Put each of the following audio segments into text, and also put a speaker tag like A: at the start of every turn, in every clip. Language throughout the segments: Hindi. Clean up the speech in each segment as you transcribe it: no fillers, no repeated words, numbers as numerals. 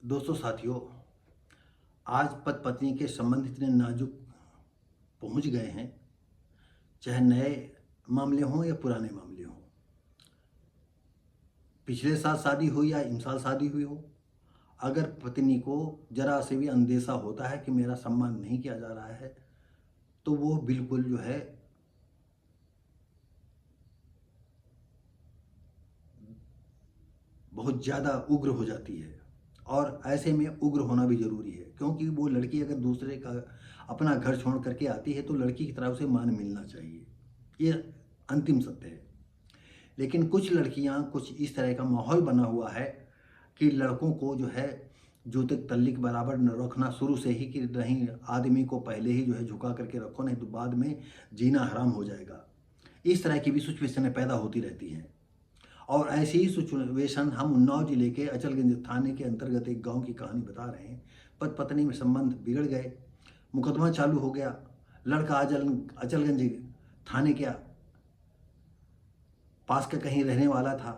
A: दोस्तों साथियों, आज पति पत्नी के संबंध इतने नाजुक पहुंच गए हैं, चाहे नए मामले हों या पुराने मामले हों। पिछले साल शादी हुई या इन साल शादी हुई हो, अगर पत्नी को जरा से भी अंदेशा होता है कि मेरा सम्मान नहीं किया जा रहा है, तो वो बिल्कुल जो है बहुत ज़्यादा उग्र हो जाती है। और ऐसे में उग्र होना भी ज़रूरी है, क्योंकि वो लड़की अगर दूसरे का अपना घर छोड़ करके आती है तो लड़की की तरफ से मान मिलना चाहिए, ये अंतिम सत्य है। लेकिन कुछ लड़कियां, कुछ इस तरह का माहौल बना हुआ है कि लड़कों को जो है जूते के तल्ले के बराबर न रखना शुरू से ही, कि नहीं आदमी को पहले ही जो है झुका करके रखो, नहीं तो बाद में जीना हराम हो जाएगा। इस तरह की भी सिचुएशनें पैदा होती रहती हैं। और ऐसी ही सिचुएशन हम उन्नाव जिले के अचलगंज थाने के अंतर्गत एक गांव की कहानी बता रहे हैं। पति पत्नी में संबंध बिगड़ गए, मुकदमा चालू हो गया। लड़का अचलगंज थाने के पास का कहीं रहने वाला था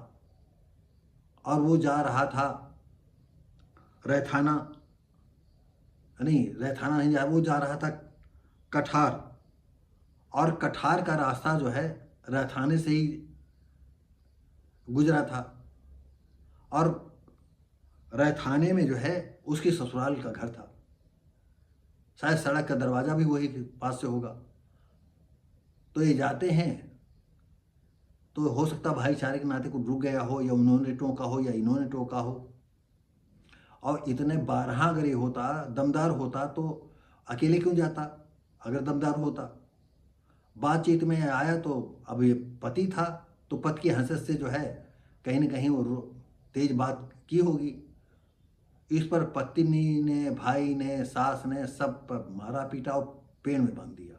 A: और वो जा रहा था रैथाना, नहीं जा, वो जा रहा था कठार। और कठार का रास्ता जो है रैथाने से ही गुजरा था। और रैथाने में जो है उसकी ससुराल का घर था, शायद सड़क का दरवाज़ा भी वही पास से होगा। तो ये जाते हैं, तो हो सकता भाईचारे के नाते को रुक गया हो, या उन्होंने टोका हो या इन्होंने टोका हो। और इतने 12 अगर ये होता, दमदार होता, तो अकेले क्यों जाता? अगर दमदार होता, बातचीत में आया तो अब ये पति था, तो पति की हंसत से जो है कहीं ना कहीं वो तेज बात की होगी। इस पर पत्नी ने, भाई ने, सास ने सब पर मारा पीटा और पेड़ में बांध दिया।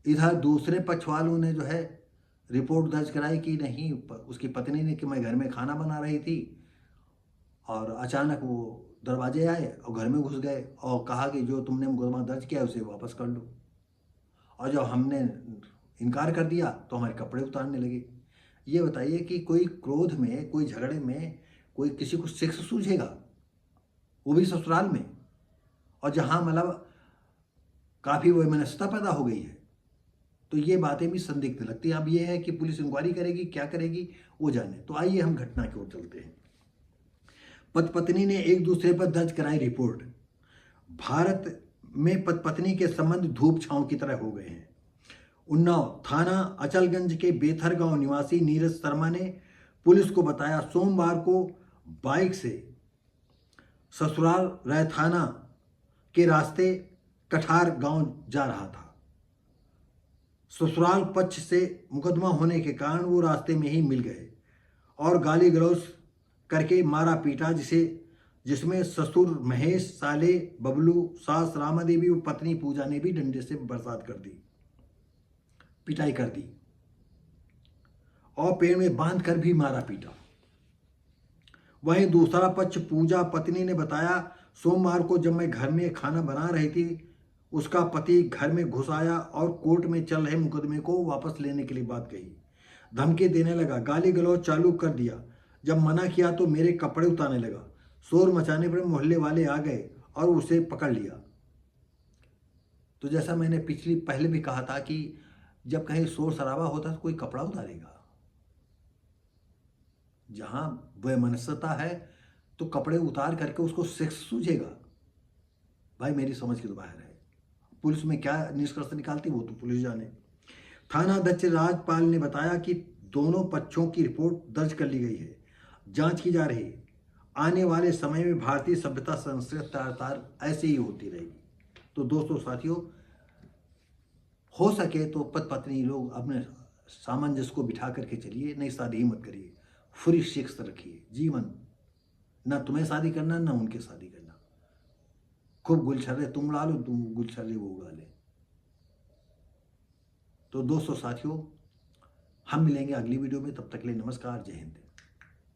A: इधर दूसरे पक्ष वालों ने जो है रिपोर्ट दर्ज कराई कि नहीं, उसकी पत्नी ने, कि मैं घर में खाना बना रही थी और अचानक वो दरवाजे आए और घर में घुस गए और कहा कि जो तुमने मुकदमा दर्ज किया उसे वापस कर लो। और जब हमने इनकार कर दिया तो हमारे कपड़े उतारने लगे। ये बताइए कि कोई क्रोध में, कोई झगड़े में कोई किसी को सेक्स सूझेगा, वो भी ससुराल में, और जहाँ मतलब काफ़ी वैमनस्यता पैदा हो गई है। तो ये बातें भी संदिग्ध लगती हैं। अब ये है कि पुलिस इंक्वायरी करेगी, क्या करेगी वो जाने। तो आइए हम घटना की ओर चलते हैं। पति पत्नी ने एक दूसरे पर दर्ज कराई रिपोर्ट। भारत में पति पत्नी के संबंध धूप छांव की तरह हो गए हैं। उन्नाव थाना अचलगंज के बेथर गांव निवासी नीरज शर्मा ने पुलिस को बताया, सोमवार को बाइक से ससुराल रैथाना के रास्ते कठार गांव जा रहा था। ससुराल पक्ष से मुकदमा होने के कारण वो रास्ते में ही मिल गए और गाली गलौज करके मारा पीटा, जिसमें ससुर महेश, साले बबलू, सास रामा देवी और पत्नी पूजा ने भी डंडे से बरसात कर दी, पिटाई कर दी और पेड़ में बांध कर भी मारा पीटा। वहीं दूसरा पक्ष पूजा पत्नी ने बताया, सोमवार को जब मैं घर में खाना बना रही थी, उसका पति घर में घुस आया और कोर्ट में चल रहे मुकदमे को वापस लेने के लिए बात कही, धमकी देने लगा, गाली गलौज चालू कर दिया। जब मना किया तो मेरे कपड़े उतारने लगा। शोर मचाने पर मोहल्ले वाले आ गए और उसे पकड़ लिया। तो जैसा मैंने पहले भी कहा था कि जब कहीं शोर शराबा होता है तो कोई कपड़ा उतारेगा। जहां वैमनस्यता है तो कपड़े उतार करके उसको सेक्स सूझेगा। भाई मेरी समझ के तो बाहर है। पुलिस में क्या निष्कर्ष निकालती वो तो पुलिस जाने। थाना अध्यक्ष राजपाल ने बताया कि दोनों पक्षों की रिपोर्ट दर्ज कर ली गई है, जांच की जा रही है। आने वाले समय में भारतीय सभ्यता संस्कृति लगातार ऐसे ही होती रहेगी। तो दोस्तों साथियों, हो सके तो पति पत्नी लोग अपने सामंजस्य को बिठा करके चलिए, नहीं शादी ही मत करिए। फ्री सेक्स रखिए जीवन, ना तुम्हें शादी करना ना उनके शादी करना। खूब गुलछर्रे तुम उड़ा लो, तुम गुलछर्रे वो उड़ा ले। तो दोस्तों साथियों, हम मिलेंगे अगली वीडियो में। तब तक के लिए नमस्कार, जय हिंद।